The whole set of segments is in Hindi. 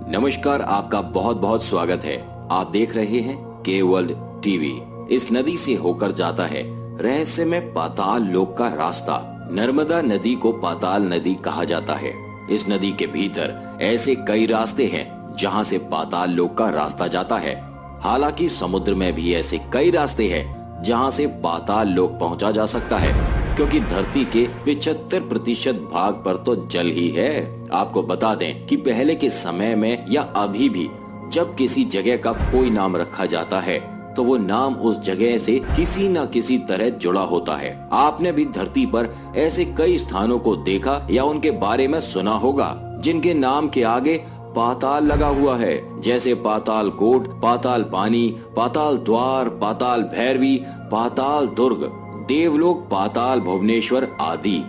नमस्कार, आपका बहुत बहुत स्वागत है। आप देख रहे हैं के वर्ल्ड टीवी। इस नदी से होकर जाता है रहस्यमय पाताल लोक का रास्ता। नर्मदा नदी को पाताल नदी कहा जाता है। इस नदी के भीतर ऐसे कई रास्ते हैं जहां से पाताल लोक का रास्ता जाता है। हालांकि समुद्र में भी ऐसे कई रास्ते हैं जहां से पाताल लोक पहुंचा जा सकता है, क्योंकि धरती के 75% भाग पर तो जल ही है। आपको बता दें कि पहले के समय में या अभी भी जब किसी जगह का कोई नाम रखा जाता है तो वो नाम उस जगह से किसी न किसी तरह जुड़ा होता है। आपने भी धरती पर ऐसे कई स्थानों को देखा या उनके बारे में सुना होगा जिनके नाम के आगे पाताल लगा हुआ है, जैसे पाताल कोट, पाताल पानी, पाताल द्वार, पाताल भैरवी, पाताल दुर्ग, देवलोक, पाताल भुवनेश्वर आदि।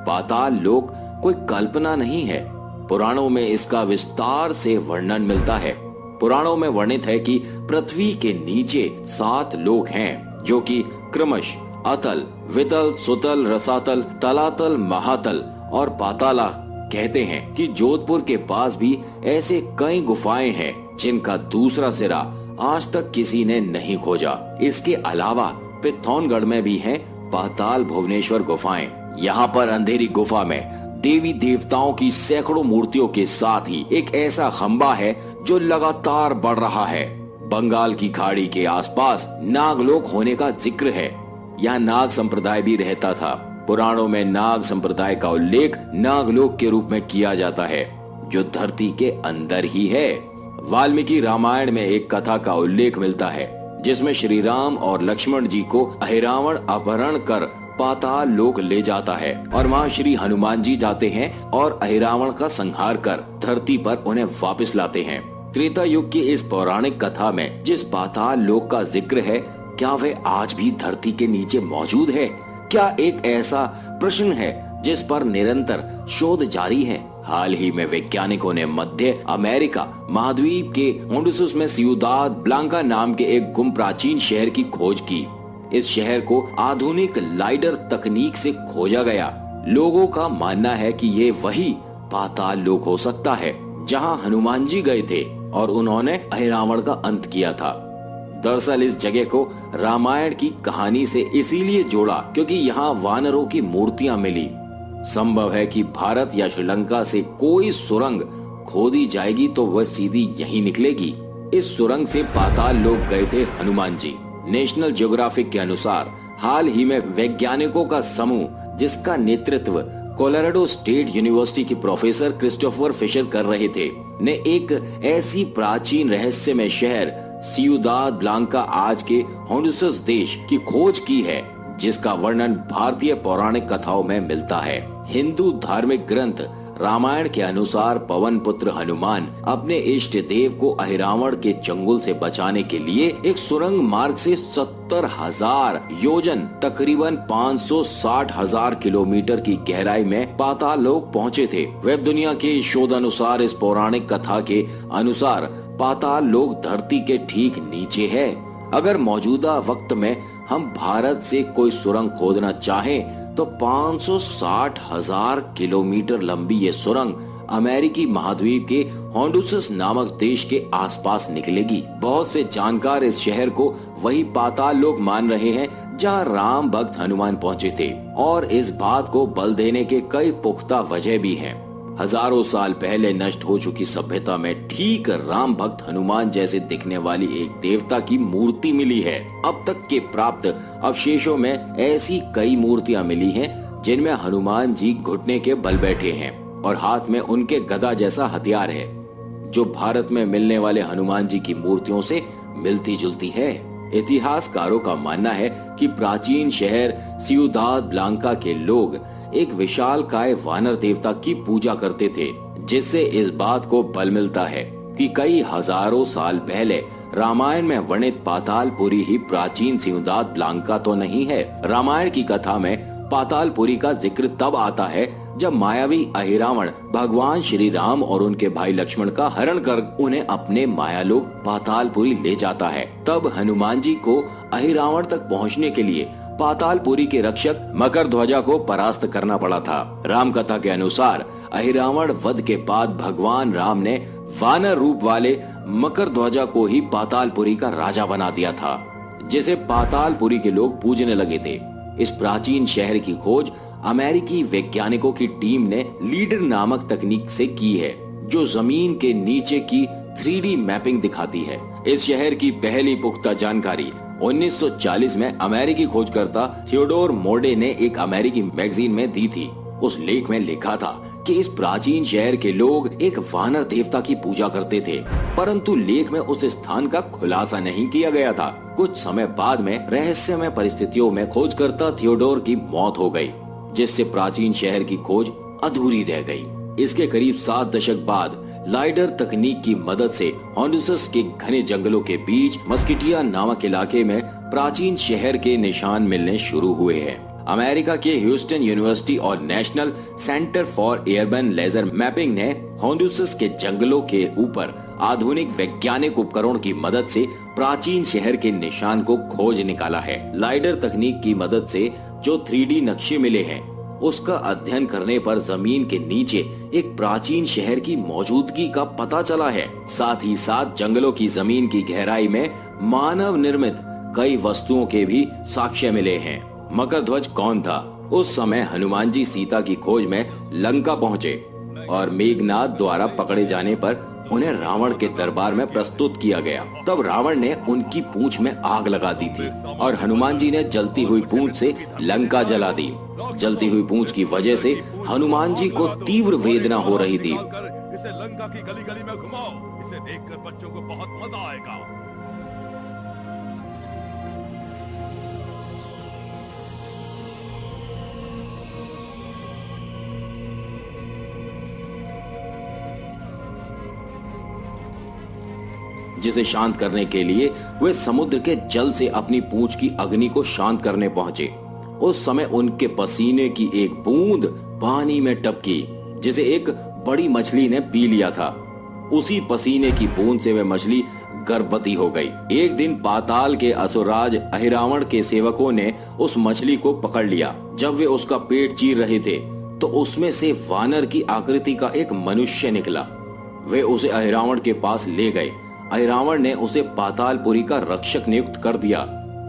पाताल लोक कोई कल्पना नहीं है। पुराणों में इसका विस्तार से वर्णन मिलता है। पुराणों में वर्णित है कि पृथ्वी के नीचे 7 लोक हैं, जो कि क्रमश अतल, वितल, सुतल, रसातल, तलातल, महातल और पाताला कहते हैं कि जोधपुर के पास भी ऐसे कई गुफाएं हैं जिनका दूसरा सिरा आज तक किसी ने नहीं खोजा। इसके अलावा पिथौनगढ़ में भी है पाताल भुवनेश्वर गुफाएं। यहाँ पर अंधेरी गुफा में देवी देवताओं की सैकड़ों मूर्तियों के साथ ही एक ऐसा खंबा है जो लगातार बढ़ रहा है। बंगाल की खाड़ी के आसपास नागलोक होने का जिक्र है। यहाँ नाग संप्रदाय भी रहता था। पुराणों में नाग संप्रदाय का उल्लेख नागलोक के रूप में किया जाता है, जो धरती के अंदर ही है। वाल्मीकि रामायण में एक कथा का उल्लेख मिलता है जिसमें श्री राम और लक्ष्मण जी को अहिरावण अपहरण कर पाताल लोक ले जाता है और वहाँ श्री हनुमान जी जाते हैं और अहिरावण का संहार कर धरती पर उन्हें वापस लाते हैं। त्रेता युग की इस पौराणिक कथा में जिस पाताल लोक का जिक्र है, क्या वह आज भी धरती के नीचे मौजूद है? क्या एक ऐसा प्रश्न है जिस पर निरंतर शोध जारी है। हाल ही में वैज्ञानिकों ने मध्य अमेरिका महाद्वीप के होंडुरस में सियुदाद ब्लांका नाम के एक गुम प्राचीन शहर की खोज की। इस शहर को आधुनिक लाइडर तकनीक से खोजा गया। लोगों का मानना है कि ये वही पाताल लोक हो सकता है जहां हनुमान जी गए थे और उन्होंने अहिरावण का अंत किया था। दरअसल इस जगह को रामायण की कहानी से इसीलिए जोड़ा क्योंकि यहाँ वानरों की मूर्तियां मिली। संभव है कि भारत या श्रीलंका से कोई सुरंग खोदी जाएगी तो वह सीधी यहीं निकलेगी। इस सुरंग से पाताल लोक गए थे हनुमान जी। नेशनल ज्योग्राफिक के अनुसार हाल ही में वैज्ञानिकों का समूह, जिसका नेतृत्व कोलोराडो स्टेट यूनिवर्सिटी के प्रोफेसर क्रिस्टोफर फिशर कर रहे थे, ने एक ऐसी प्राचीन रहस्यमय शहर सियुदाद ब्लांका आज के होंडुरस देश की खोज की है, जिसका वर्णन भारतीय पौराणिक कथाओं में मिलता है। हिंदू धार्मिक ग्रंथ रामायण के अनुसार पवन पुत्र हनुमान अपने इष्ट देव को अहिरावण के चंगुल से बचाने के लिए एक सुरंग मार्ग से 70,000 योजन तकरीबन 560,000 किलोमीटर की गहराई में पाताल लोक पहुँचे थे। वेब दुनिया के शोध अनुसार इस पौराणिक कथा के अनुसार पाताल लोक धरती के ठीक नीचे है। अगर मौजूदा वक्त में हम भारत से कोई सुरंग खोदना चाहें तो 560,000 किलोमीटर लंबी ये सुरंग अमेरिकी महाद्वीप के होंडुरस नामक देश के आसपास निकलेगी। बहुत से जानकार इस शहर को वही पाताल लोक मान रहे हैं जहां राम भक्त हनुमान पहुंचे थे, और इस बात को बल देने के कई पुख्ता वजह भी हैं। हजारों साल पहले नष्ट हो चुकी सभ्यता में ठीक राम भक्त हनुमान जैसे दिखने वाली एक देवता की मूर्ति मिली है। अब तक के प्राप्त अवशेषों में ऐसी कई मूर्तियां मिली हैं जिनमें हनुमान जी घुटने के बल बैठे हैं और हाथ में उनके गदा जैसा हथियार है, जो भारत में मिलने वाले हनुमान जी की मूर्तियों से मिलती जुलती है। इतिहासकारों का मानना है कि प्राचीन शहर सियुदाद ब्लांका के लोग एक विशालकाय वानर देवता की पूजा करते थे, जिससे इस बात को बल मिलता है कि कई हजारों साल पहले रामायण में वर्णित पातालपुरी ही प्राचीन सियुदाद ब्लांका तो नहीं है। रामायण की कथा में पातालपुरी का जिक्र तब आता है जब मायावी अहिरावण भगवान श्री राम और उनके भाई लक्ष्मण का हरण कर उन्हें अपने मायालोक पातालपुरी ले जाता है। तब हनुमान जी को अहिरावण तक पहुंचने के लिए पातालपुरी के रक्षक मकर ध्वजा को परास्त करना पड़ा था। राम कथा के अनुसार अहिरावण वध के बाद भगवान राम ने वानर रूप वाले मकरध्वजा को ही पातालपुरी का राजा बना दिया था, जिसे पातालपुरी के लोग पूजने लगे थे। इस प्राचीन शहर की खोज अमेरिकी वैज्ञानिकों की टीम ने लीडर नामक तकनीक से की है, जो जमीन के नीचे की 3D मैपिंग दिखाती है। इस शहर की पहली पुख्ता जानकारी 1940 में अमेरिकी खोजकर्ता थियोडोर मोडे ने एक अमेरिकी मैगजीन में दी थी। उस लेख में लिखा था कि इस प्राचीन शहर के लोग एक वानर देवता की पूजा करते थे, परंतु लेख में उस स्थान का खुलासा नहीं किया गया था। कुछ समय बाद में रहस्यमय परिस्थितियों में खोजकर्ता थियोडोर की मौत हो गई, जिससे प्राचीन शहर की खोज अधूरी रह गई। इसके करीब 7 दशक बाद लाइडर तकनीक की मदद से होंडुरस के घने जंगलों के बीच मस्किटिया नामक इलाके में प्राचीन शहर के निशान मिलने शुरू हुए हैं। अमेरिका के ह्यूस्टन यूनिवर्सिटी और national centre for airborne laser mapping ने होंडुरस के जंगलों के ऊपर आधुनिक वैज्ञानिक उपकरण की मदद से प्राचीन शहर के निशान को खोज निकाला है। लाइडर तकनीक की मदद से जो 3D नक्शे मिले हैं, उसका अध्ययन करने पर जमीन के नीचे एक प्राचीन शहर की मौजूदगी का पता चला है। साथ ही साथ जंगलों की जमीन की गहराई में मानव निर्मित कई वस्तुओं के भी साक्ष्य मिले हैं। मकरध्वज कौन था? उस समय हनुमान जी सीता की खोज में लंका पहुंचे और मेघनाद द्वारा पकड़े जाने पर उन्हें रावण के दरबार में प्रस्तुत किया गया। तब रावण ने उनकी पूंछ में आग लगा दी थी और हनुमान जी ने जलती हुई पूंछ से लंका जला दी। जलती हुई पूंछ की वजह से हनुमान जी को तीव्र वेदना हो रही थी। इसे लंका की गली गली में घुमाओ, इसे देखकर बच्चों को बहुत मजा आएगा। जिसे शांत करने के लिए वे समुद्र के जल से अपनी पूंछ की अग्नि को शांत करने पहुंचे। उस समय उनके पसीने की एक बूंद पानी में टपकी, जिसे एक बड़ी मछली ने पी लिया था। उसी पसीने की बूंद से वह मछली गर्भवती हो गई। एक दिन पाताल के असुरराज अहिरावण के सेवकों ने उस मछली को पकड़ लिया। जब वे उसका पेट चीर रहे थे तो उसमें से वानर की आकृति का एक मनुष्य निकला। वे उसे अहिरावण के पास ले गए। अहिरावण ने उसे पातालपुरी का रक्षक नियुक्त कर दिया।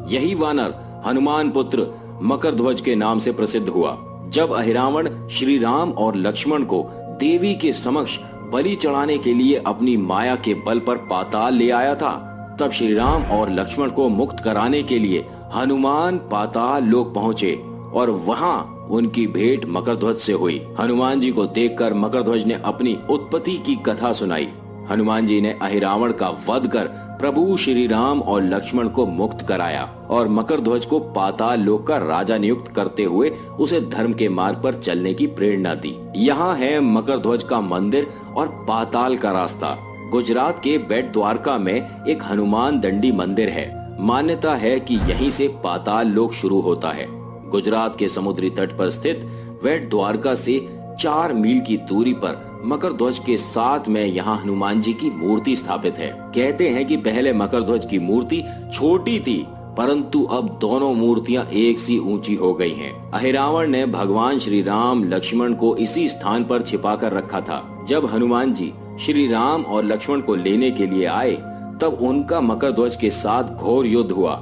यही वानर हनुमान पुत्र मकरध्वज के नाम से प्रसिद्ध हुआ। जब अहिरावण श्री राम और लक्ष्मण को देवी के समक्ष बलि चढ़ाने के लिए अपनी माया के बल पर पाताल ले आया था, तब श्री राम और लक्ष्मण को मुक्त कराने के लिए हनुमान पाताल लोक पहुंचे और वहां उनकी भेंट मकरध्वज से हुई। हनुमान जी को देखकर मकरध्वज ने अपनी उत्पत्ति की कथा सुनाई। हनुमान जी ने अहिरावण का वध कर प्रभु श्री राम और लक्ष्मण को मुक्त कराया और मकरध्वज को पाताल लोक का राजा नियुक्त करते हुए उसे धर्म के मार्ग पर चलने की प्रेरणा दी। यहाँ है मकरध्वज का मंदिर और पाताल का रास्ता। गुजरात के बेट द्वारका में एक हनुमान दंडी मंदिर है। मान्यता है कि यहीं से पाताल लोक शुरू होता है। गुजरात के समुद्री तट पर स्थित बेट द्वारका से 4 मील की दूरी पर मकरध्वज के साथ में यहाँ हनुमान जी की मूर्ति स्थापित है। कहते हैं कि पहले मकरध्वज की मूर्ति छोटी थी, परंतु अब दोनों मूर्तियां एक सी ऊंची हो गई हैं। अहिरावण ने भगवान श्री राम लक्ष्मण को इसी स्थान पर छिपा कर रखा था। जब हनुमान जी श्री राम और लक्ष्मण को लेने के लिए आए, तब उनका मकरध्वज के साथ घोर युद्ध हुआ।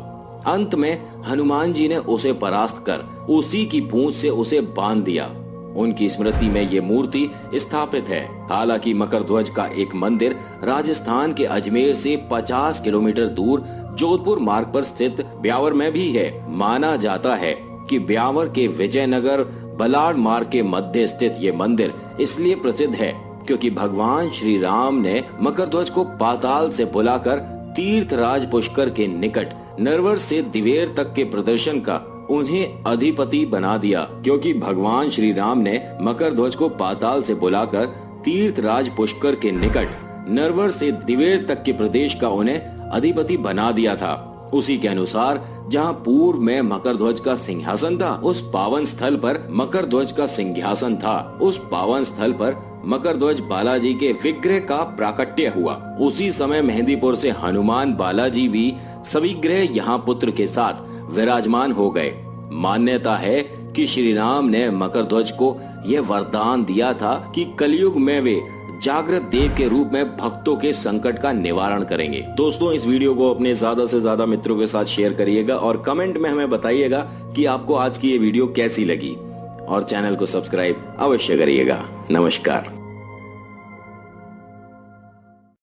अंत में हनुमान जी ने उसे परास्त कर उसी की पूंछ से उसे बांध दिया। उनकी स्मृति में ये मूर्ति स्थापित है। हालांकि मकरध्वज का एक मंदिर राजस्थान के अजमेर से 50 किलोमीटर दूर जोधपुर मार्ग पर स्थित ब्यावर में भी है। माना जाता है कि ब्यावर के विजयनगर बलाड मार्ग के मध्य स्थित ये मंदिर इसलिए प्रसिद्ध है क्योंकि भगवान श्री राम ने मकरध्वज को पाताल से बुलाकर तीर्थराज पुष्कर के निकट नरवर से दिवेर तक के प्रदर्शन का उन्हें अधिपति बना दिया। क्योंकि भगवान श्री राम ने मकरध्वज को पाताल से बुलाकर तीर्थराज पुष्कर के निकट नरवर से दिवेर तक के प्रदेश का उन्हें अधिपति बना दिया था। उसी के अनुसार जहां पूर्व में मकरध्वज का सिंहासन था, उस पावन स्थल पर मकरध्वज का सिंहासन था। उस पावन स्थल पर मकरध्वज बालाजी के विग्रह का प्राकट्य हुआ। उसी समय मेहंदीपुर से हनुमान बालाजी भी सविग्रह यहाँ पुत्र के साथ विराजमान हो गए। मान्यता है कि श्री राम ने मकरध्वज को यह वरदान दिया था कि कलयुग में वे जागृत देव के रूप में भक्तों के संकट का निवारण करेंगे। दोस्तों, इस वीडियो को अपने ज्यादा से ज्यादा मित्रों के साथ शेयर करिएगा और कमेंट में हमें बताइएगा कि आपको आज की ये वीडियो कैसी लगी और चैनल को सब्सक्राइब अवश्य करिएगा। नमस्कार।